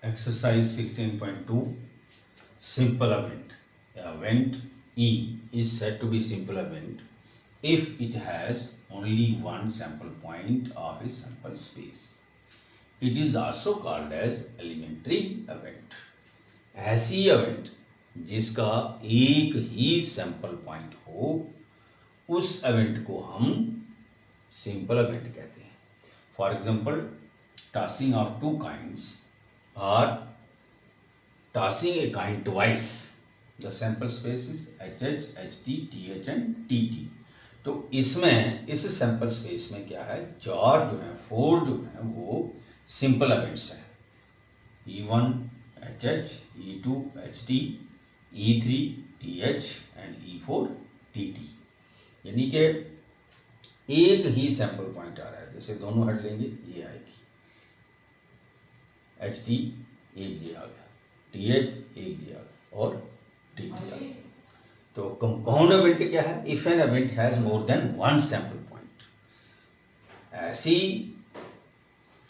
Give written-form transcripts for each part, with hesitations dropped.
Exercise 16.2 Simple event. Event E is said to be simple event if it has only one sample point of a sample space. It is also called as elementary event. ऐसी event जिसका एक ही sample point हो उस event को हम simple event कहते हैं. For example, tossing of two coins or tossing a coin twice. The sample space is HH, HT, TH and TT. तो इसमें इस सैंपल स्पेस में क्या है, चार जो है, फोर जो है वो सिंपल इवेंट्स हैं. E1 HH, E2 HT, E3 TH and E4 TT. यानी कि एक ही सैंपल पॉइंट आ रहा है. जैसे दोनों हट लेंगे ये आएगी, HT एक ये आ गया, TH एक ये आ गया और TT आ गया. तो कंपाउंड इवेंट क्या है? If an event has more than one sample point. ऐसी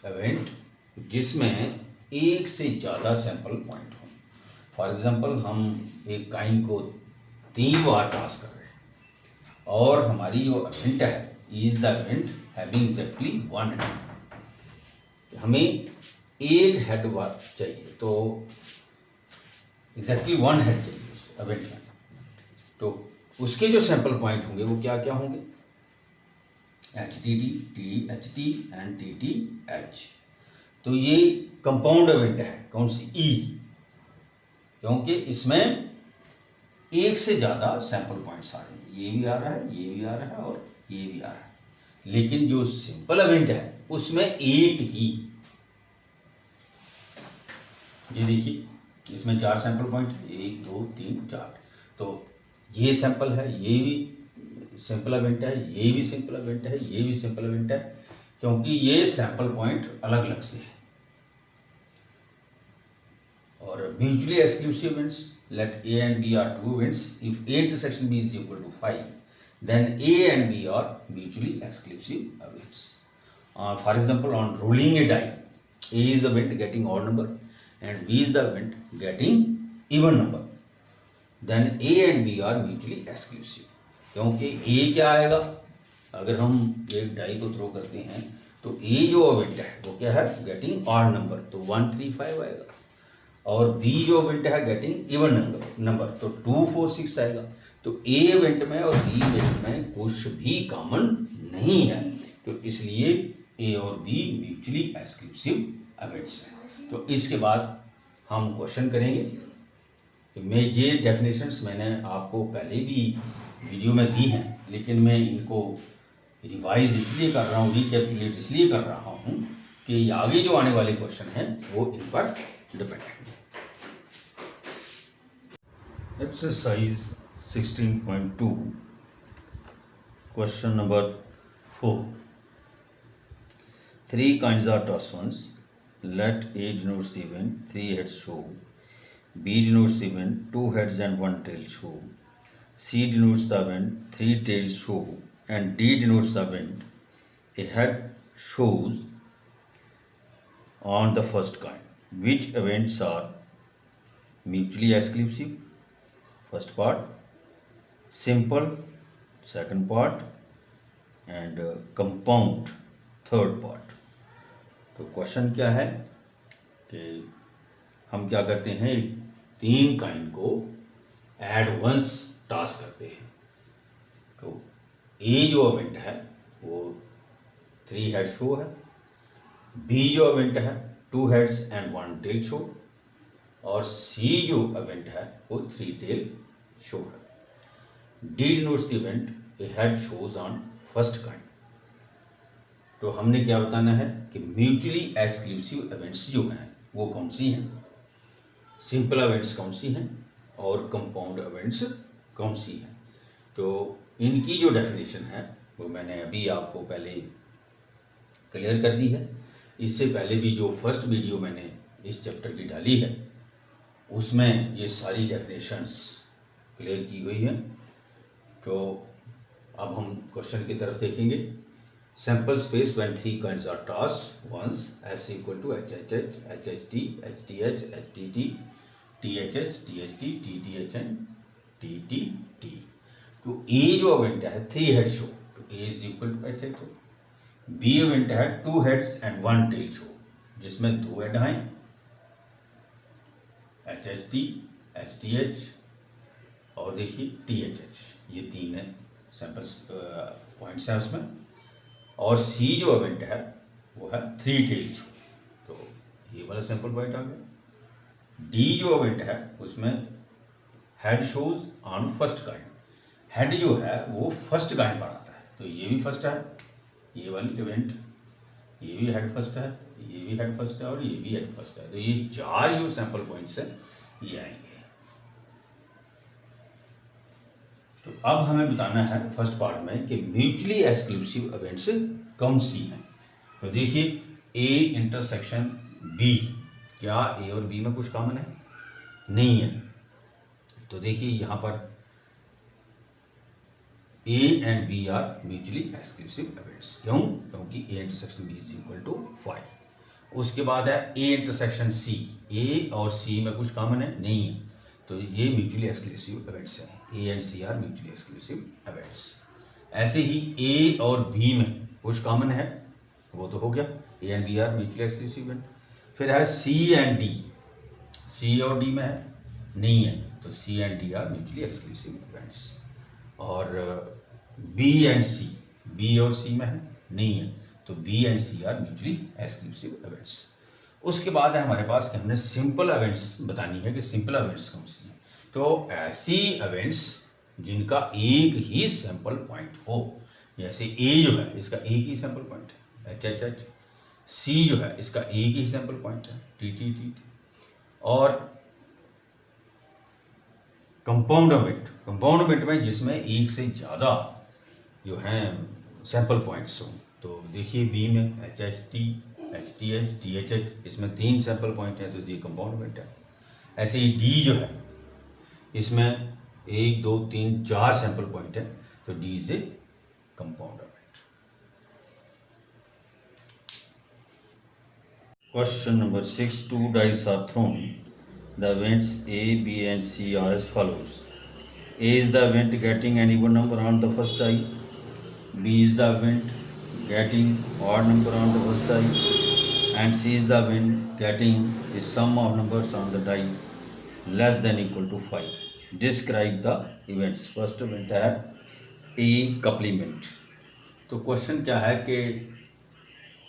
इवेंट जिसमें एक से ज़्यादा सैंपल पॉइंट हो. फॉर एग्जांपल, हम एक काइन को 3 बार टॉस कर रहे हैं और हमारी जो इवेंट है is the event having exactly one head. हमें एक हेड चाहिए, तो एग्जैक्टली वन हेड चाहिए उस इवेंट में. तो उसके जो सैंपल पॉइंट होंगे वो क्या क्या होंगे? HTT, THT and TTH. तो ये कंपाउंड इवेंट है. कौन सी? E. क्योंकि इसमें एक से ज़्यादा सैंपल पॉइंट्स आ रहे हैं. ये भी आ रहा है, ये भी आ रहा है और ये भी आ रहा है. लेकिन जो सिंपल इवेंट है उसमें एक ही, ये देखिए इसमें 4 सैंपल पॉइंट है, 1 2 3 4. तो ये सैंपल है, ये भी सिंपल इवेंट है, ये भी सिंपल इवेंट है, ये भी सिंपल इवेंट है, क्योंकि ये सैंपल पॉइंट अलग अलग से है. और mutually exclusive events, let A and B are two events. If A intersection B is equal to 5, then A and B are mutually exclusive events. For example, on rolling a die, A is the event getting odd number and B is the event getting even number. Then A and B are mutually exclusive. क्योंकि A क्या आएगा? अगर हम एक die को throw करते हैं तो A जो इवेंट है वो क्या है? गेटिंग ऑड नंबर, तो 1 3 5 आएगा. और B जो इवेंट है गेटिंग इवन नंबर, तो 2 4 6 आएगा. तो A इवेंट में और B इवेंट में कुछ भी कॉमन नहीं है, तो इसलिए A और B म्यूचुअली एक्सक्लूसिव इवेंट्स हैं. तो इसके बाद हम क्वेश्चन करेंगे कि मैं ये डेफिनेशंस मैंने आपको पहले भी वीडियो में दी हैं, लेकिन मैं इनको रिवाइज इसलिए कर रहा हूँ, रिकैपिचुलेट इसलिए कर रहा हूँ कि आगे जो आने वाले क्वेश्चन हैं वो इन पर डिपेंड है. Exercise 16.2 question number 4. 3 kinds are tossed once. Let A denotes the event 3 heads show. B denotes the event 2 heads and 1 tail show. C denotes the event 3 tails show. And D denotes the event a head shows on the first coin. Which events are mutually exclusive? First part, simple second part, and compound third part. तो question क्या है कि हम क्या करते हैं, 3 Kine को eight once toss करते हैं. तो ए जो इवेंट है वो 3 हेड शो है, बी जो इवेंट है 2 हेड्स एंड 1 टेल शो, और सी जो इवेंट है वो 3 टेल शो है. D denotes the event A head shows on first coin. तो हमने क्या बताना है कि म्यूचुअली एक्सक्लूसिव इवेंट्स जो हैं वो कौन सी हैं, सिंपल इवेंट्स कौन सी हैं और कंपाउंड इवेंट्स कौन सी हैं. तो इनकी जो डेफिनेशन है वो मैंने अभी आपको पहले क्लियर कर दी है. इससे पहले भी जो फर्स्ट वीडियो मैंने इस चैप्टर की डाली है उसमें ये सारी डेफिनेशंस क्लियर की हुई हैं. तो अब हम क्वेश्चन की तरफ देखेंगे. sample space when three coins are tossed once, S equal to HHH, HHT, HTH, HTT, THH, THT, TTH and TTT. तो A जो इवेंट है 3 हेड शो, तो A is equal to HHH. B event है 2 heads and 1 tell show, जिसमें 2 head हैं HHT, HTH और देखिए THH, ये 3 है सैंपल्स पॉइंट्स हैं उसमें. और C जो इवेंट है वो है 3 टेल शो, तो ये वाला सैंपल पॉइंट आ गया. D जो इवेंट है उसमें head shows on first kind, head जो है वो फर्स्ट काइंड पर आता है, तो ये भी फर्स्ट है, ये वाली इवेंट, ये भी हेड फर्स्ट है, ये भी हेड फर्स्ट है और ये भी हेड फर्स्ट है. तो ये 4 जो सैंपल पॉइंट्स हैं ये आएंगे. तो अब हमें बताना है फर्स्ट पार्ट में कि म्यूचुअली एक्सक्लूसिव इवेंट्स कौन सी हैं. तो देखिए ए इंटरसेक्शन बी, क्या ए और बी में कुछ कॉमन है? नहीं है. तो देखिए यहाँ पर A and B are mutually exclusive events. क्यों? क्योंकि A intersection B is equal to 5. उसके बाद है ए इंटरसेक्शन सी, ए और सी में कुछ कॉमन है? नहीं है. तो ये म्यूचुअली एक्सक्लूसिव इवेंट्स हैं. A and C are mutually exclusive events. ऐसे ही ए और बी में कुछ कॉमन है, वो तो हो गया, A and B are mutually exclusive event. फिर है सी एंड डी, सी और डी में है? नहीं है. तो C and D are mutually exclusive events. और बी एंड सी, बी और सी में है? नहीं है. तो B and C are mutually exclusive events. उसके बाद है हमारे पास कि हमने सिंपल इवेंट्स बतानी है कि सिंपल इवेंट्स कौन सी हैं. तो ऐसी इवेंट्स जिनका एक ही सैंपल पॉइंट हो, जैसे ए जो है इसका एक ही सैंपल पॉइंट है HHH, सी जो है इसका एक ही सैंपल पॉइंट है TTT, और कंपाउंड इवेंट में जिसमें एक से ज़्यादा जो हैं सैंपल पॉइंट्स हों. तो देखिए बी में HHT, HTH, THH, इसमें 3 सैंपल पॉइंट हैं, तो ये कंपाउंड इवेंट है. ऐसे ही डी जो है इसमें 1, 2, 3, 4 सैंपल पॉइंट है, तो D is a compound event. Question number 6. 2 dice are thrown. The events A, B and C are as follows. A is the event getting an even number on the first die. B is the event getting odd number on the first die, and C is the event getting the sum of numbers on the dice less than equal to 5. Describe the events. First event है A कप्लीमेंट. तो question क्या है कि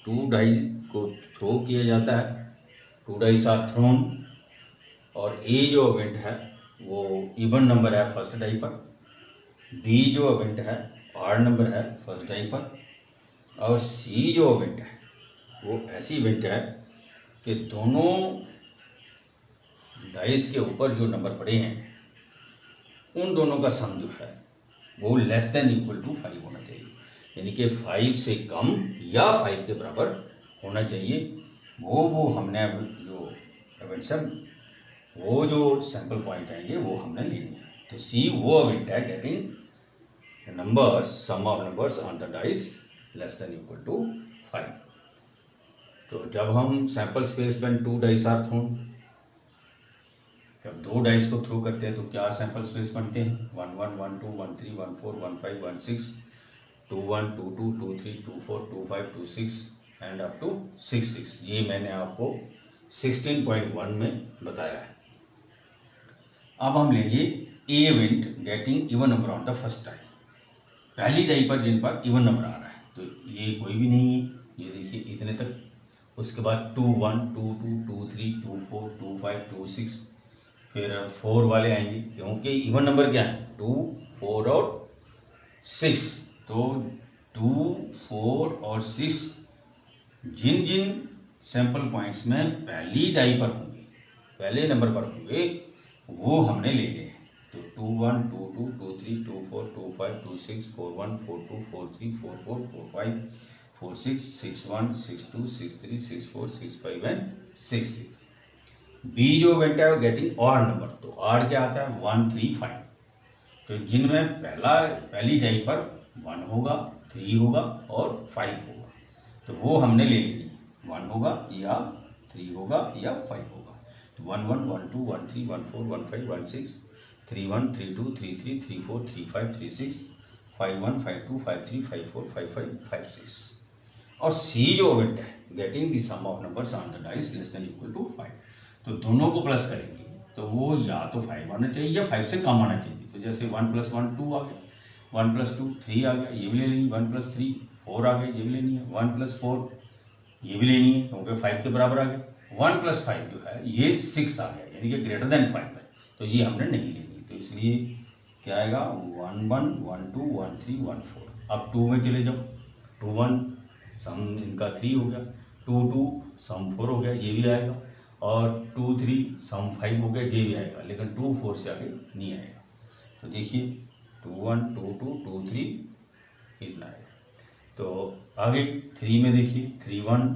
2 dice को throw किया जाता है, 2 dice are thrown, और A जो इवेंट है वो इवन नंबर है फर्स्ट डाई पर, B जो इवेंट है ऑड नंबर है फर्स्ट डाई पर, और C जो इवेंट है वो ऐसी इवेंट है कि दोनों डाइस के ऊपर जो नंबर पड़े हैं उन दोनों का सम जो है वो लेस देन इक्वल टू 5 होना चाहिए. यानी कि 5 से कम या 5 के बराबर होना चाहिए. वो हमने जो इवेंट्स है वो जो सैंपल पॉइंट आएंगे वो हमने लेने हैं. तो सी वो इवेंट है getting numbers, sum of numbers on the dice less than equal to 5. तो जब हम सैंपल स्पेस में 2 डाइस आर थ्रोन, जब 2 डाइस को थ्रो करते हैं तो क्या सैंपल स्पेस बनते हैं? 1 1 1 2 1 3 1 4 1 5 1 6, 2 1 2 2 2 3 2 4 2 5 2 6 एंड अप टू 6 6. ये मैंने आपको 16.1 में बताया है. अब हम लेंगे a event getting even number on the first die. पहली डाई पर जिन पर इवन नंबर आ रहा है, तो ये कोई भी नहीं है, ये देखिए इतने तक. उसके बाद 2 1 2 2 2 3 2 4 2 5 2 6, फिर 4 वाले आएंगे क्योंकि इवन नंबर क्या है 2 4 और 6. तो 2 4 और 6 जिन जिन सैंपल पॉइंट्स में पहली डाई पर होंगे, पहले नंबर पर होंगे, वो हमने ले लिए. तो 2 1 2 2 2 3 2 4 2 5 2 6 4 1 4 2 4 3 4 4 4 5 4 6 6 1 6 2 6 3 6 4 6 5 एंड 6 6. बी जो इवेंट है वो गेटिंग ऑड नंबर. तो ऑड क्या आता है 1 3 5. तो जिनमें पहली डाई पर 1 होगा 3 होगा और 5 होगा, तो वो हमने ले लेनी, 1 होगा या 3 होगा या 5 होगा। तो 1 1 1 2 1 3 1 4 1 5 1 6 3 1 3 2 3 3 3 4 3 5 3 6 5 1 5 2 5 3 5 4 5 5 5 6। और सी जो इवेंट है, getting the sum of numbers on the dice less than equal to 5, तो दोनों को प्लस करेंगे तो वो या तो 5 आना चाहिए या 5 से कम आना चाहिए। तो जैसे 1 + 1 2 आ गया, 1 + 2 3 आ गया, ये भी ले लेनी, 1 + 3 4 आ गया, ये भी लेनी है, 1 + 4 ये भी लेनी है क्योंकि 5 के बराबर आ गया। 1 + 5 जो है ये 6 आ गया, यानी कि ग्रेटर देन 5 है, तो ये हमने नहीं लेनी। तो इसलिए क्या आएगा, 1 1 1 2 1 3 1 4। अब 2 में चले जाओ, 2 1 सम इनका 3 हो गया, 2 2 सम 4 हो गया, ये भी आएगा, और 2 3 सम 5 हो गया, ये भी आएगा, लेकिन 2 4 से आगे नहीं आएगा। तो देखिए 2 1 2 2 2 3 इतना आएगा। तो आगे 3 में देखिए 3 1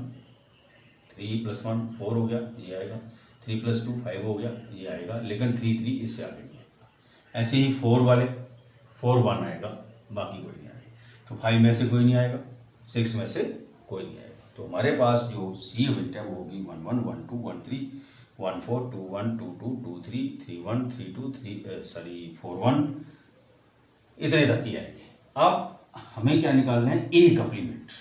3 + 1 4 हो गया, ये आएगा, 3 + 2 5 हो गया, ये आएगा, लेकिन 3 3 इससे आगे नहीं आएगा। ऐसे ही 4 वाले 4 1 आएगा, बाकी कोई नहीं आएगा। तो 5 में से कोई नहीं आएगा, 6 में से कोई नहीं आएगा। तो हमारे पास जो सी यूनिट है वो होगी 1 1 1 2 1 3 1 4 2 1 2 2 2 3 3 1 3 2 3 4 1, इतने तक ही आएंगे। अब हमें क्या निकालना है, A complement,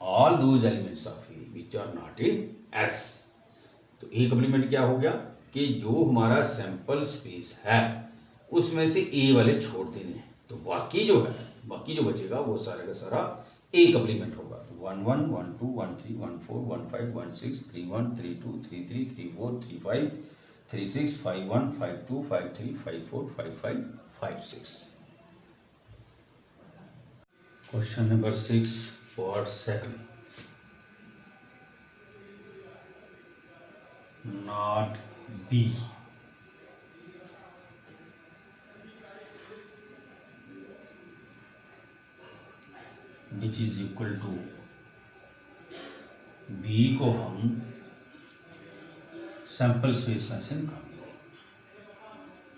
all those elements of A which are not in S. तो ए कॉम्प्लीमेंट क्या हो गया कि जो हमारा सैंपल स्पेस है उसमें से ए वाले छोड़ देने हैं, तो बाकी जो है, बाकी जो बचेगा वो सारा का सारा ए कॉम्प्लीमेंट होगा। 1 1 1 2 1 3 1 4 1 5 1 6 3 1 3 2 3 3 3 4 3 5 3 6 5 1 5 2 5 3 5 4 5 5 5 6। Question number 6, part 2. Not B. Which is equal to B को हम सैंपल स्पेस में से निकालेंगे,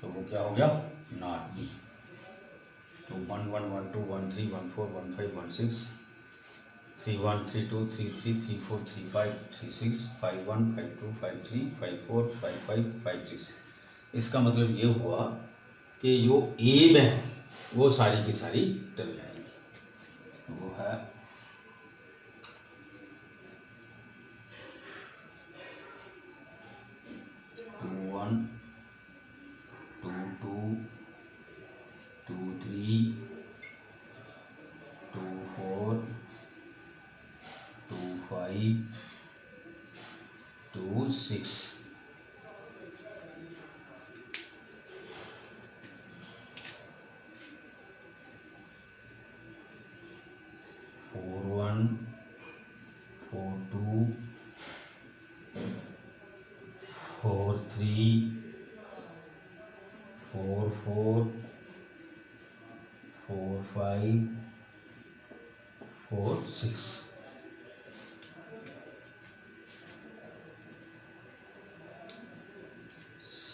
तो वो क्या हो गया, नॉट B। तो 1 1 1 2 1 3 1 4 1 5 1 6 3 1 3 2 3 3 3 4 3 5 3 6 5 1 5 2 5 3 5 4 5 5 5 6। इसका मतलब ये हुआ कि जो ए में है वो सारी की सारी टर्म आएंगी, वो है 2 1 2 2 2 3 2 4 2 5 2 6। 4 1 4 2 4 3 4 4 4 5 4 6।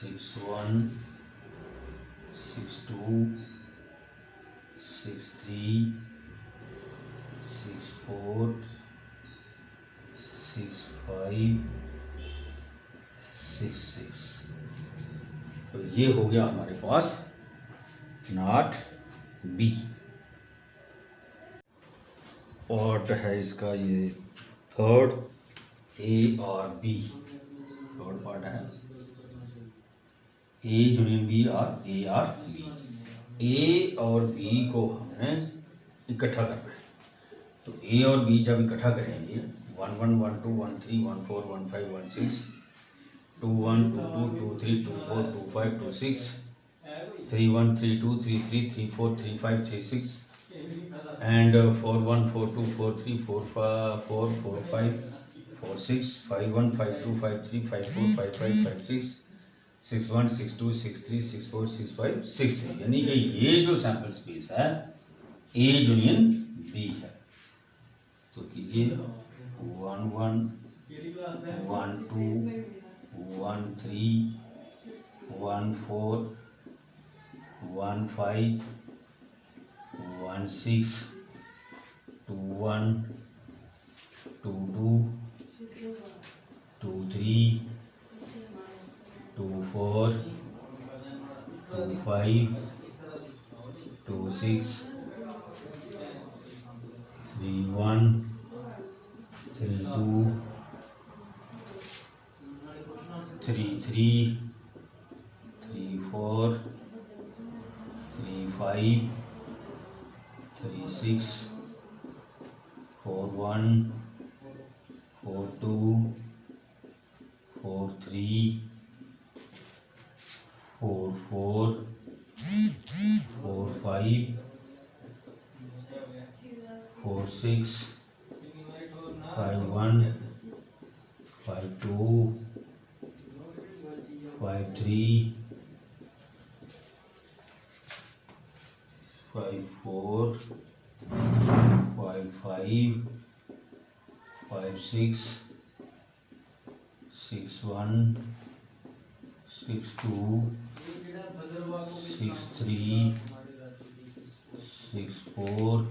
6 1 6 2 6 3 6 4 6 5 6 6। तो ये हो गया हमारे पास नॉट बी। पार्ट है इसका ये थर्ड, ए और बी। थर्ड पार्ट है ए यूनियन बी और ए और बी। ए और बी को हमने इकट्ठा करना है, तो ए और बी जब इकट्ठा करेंगे 1 1 1 2 1 3 1 4 1 5 1 6 2 1 2 2 2 3 2 4 2 5 2 6 3 1 3 2 3 3 3 4 3 5 3 6 and 4 1 4 2 4 3 4 5 4 4 5 4 6 5 1 5 2 5 3 5 4 5 5 5 6 6 1 6 2 6 3 6 4 6 5 6 है, यानी कि ये जो सैंपल स्पेस है ए यूनियन बी है। तो कीजिए 1 1 1 2 1 3 1 4 1 5 1 6 2 1 2 2 2 3 2 4 2 5 2 6 3 1 3 2 3 3 3 4 3 5 3 6 4 1 4 2 4 3 4 4 4 5 4 6 5 1 5 2 5 3 5 4 5 5 5 6 6 1 6 2 6 3 6 4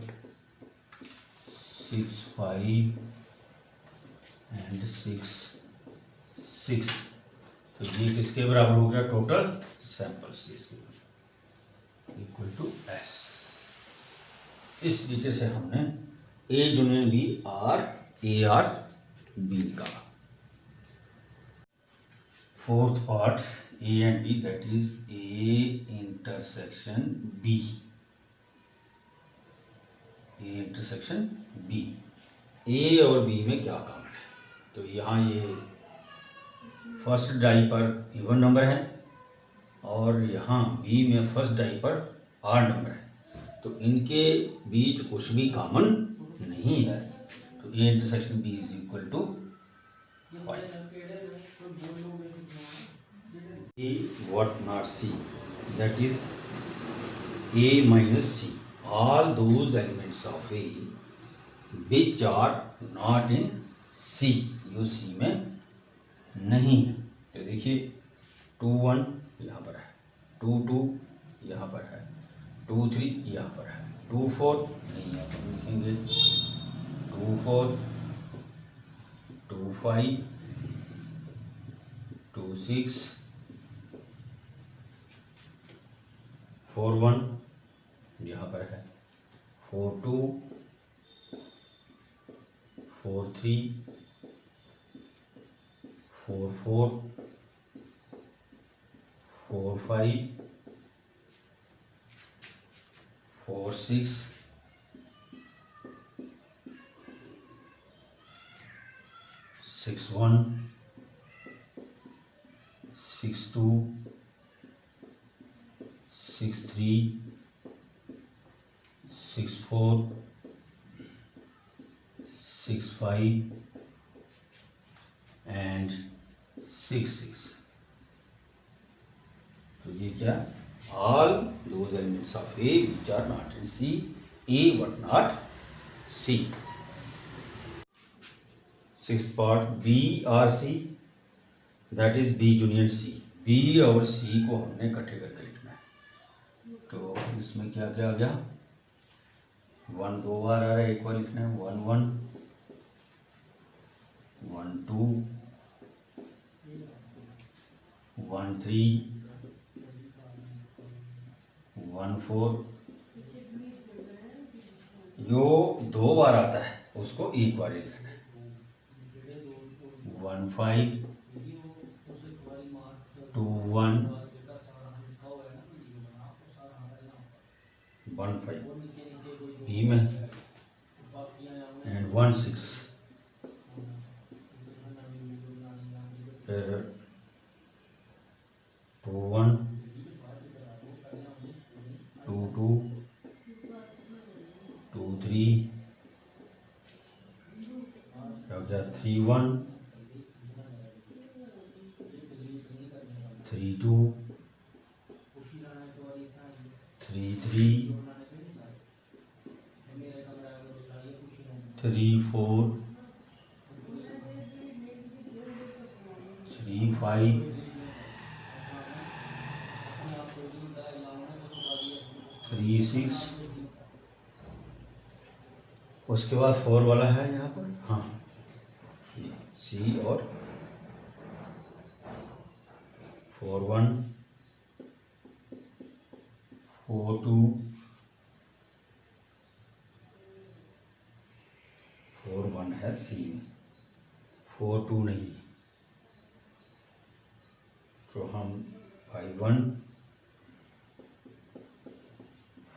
6 5 एंड 6 6। तो ये किसके बराबर हो गया? टोटल सैंपल स्पेस के इक्वल टू एस। इस तरीके से हमने A union B or A or B निकाला। Fourth part A and B, that is A intersection B. A intersection B, A और बी में क्या कॉमन है? तो यहाँ ये फर्स्ट डाई पर इवन नंबर है और यहाँ बी में फर्स्ट डाई पर आड नंबर है, तो इनके बीच कुछ भी कॉमन नहीं है। तो A intersection B is equal to 5। A what not C, that is A minus C, all those elements of A which are not in C, जो सी में नहीं है। तो देखिए 2 1 यहाँ पर है, 2 2 यहाँ पर है, 2 3 यहाँ पर है, 2 4 नहीं यहाँ पर लिखेंगे, 2 4 2 5 2 6 4 1 यहाँ पर है, 4 2 4 3 4 4 4 5 4 6 6 1 6 2 6 3 6 4 6 5 एंड 6 6। तो ये क्या? All those elements of A which are not in C, A but not C. Sixth part B or C, that is B union C. B और सी को हमने इकट्ठे करके लिखना है। तो इसमें क्या क्या आ गया? 1 2 बार आ रहा है, एक बार लिखना है, 1 1 1 2 1 3 1 4। जो 2 बार आता है उसको एक बार ही लिखना है। 1 5 2 1 1 5 बी में एंड 1 6, फिर 2 1 2 2 2 3 3 1 3 2 3 3 3 4 3 5 3 6 उसके बाद 4 वाला है यहाँ पर, हाँ ये सी और 4 1 4 2 4 1 है सी में, 4 2 नहीं है, तो हम 5 1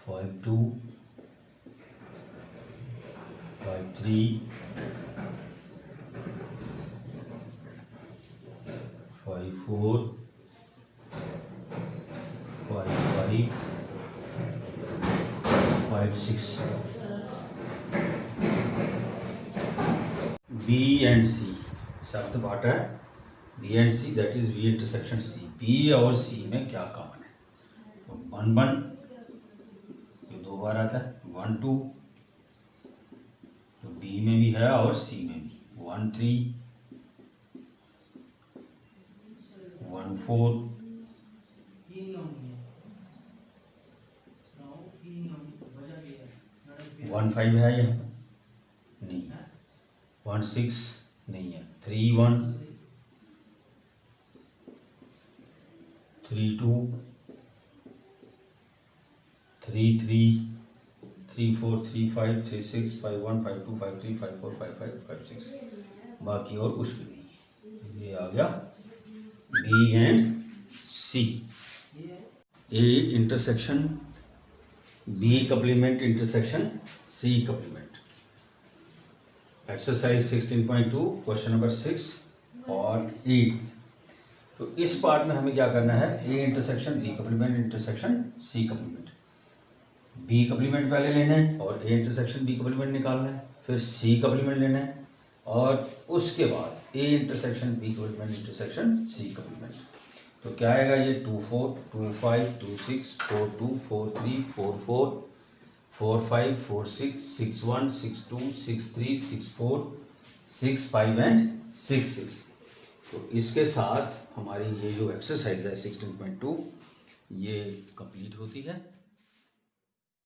5 2 5 3 5 4 5 5 5 6 बी एंड सी शब्द बांटा है, B and C that is B intersection C. B और सी में क्या कॉमन है? तो 1 1 ये 2 बार आता है, 1 2 तो बी में भी है और सी में भी, 1 3 1 4 1 5 है यहाँ पर नहीं है, 1 6 नहीं है, 3 1 3 2 3 3 3 4 3 5 3 6 5 1 5 2 5 3 5 4 5 5 5 6, बाकी और कुछ भी नहीं है। ये आ गया B and C. A intersection B complement intersection C complement. Exercise 16.2 question number 6 और 8। तो इस पार्ट में हमें क्या करना है? A intersection B complement intersection C complement. B complement पहले लेना है और ए इंटरसेक्शन बी कप्लीमेंट निकालना है, फिर सी कप्लीमेंट लेना है और उसके बाद A intersection B complement intersection C complement. तो क्या आएगा ये? 2 4 2 5 2 6 4 2 4 3 4 4 4 5 4 6 6 1 6 2 6 3 6 4 6 5 एंड 6 6। तो इसके साथ हमारी ये जो एक्सरसाइज है 16.2 ये कंप्लीट होती है।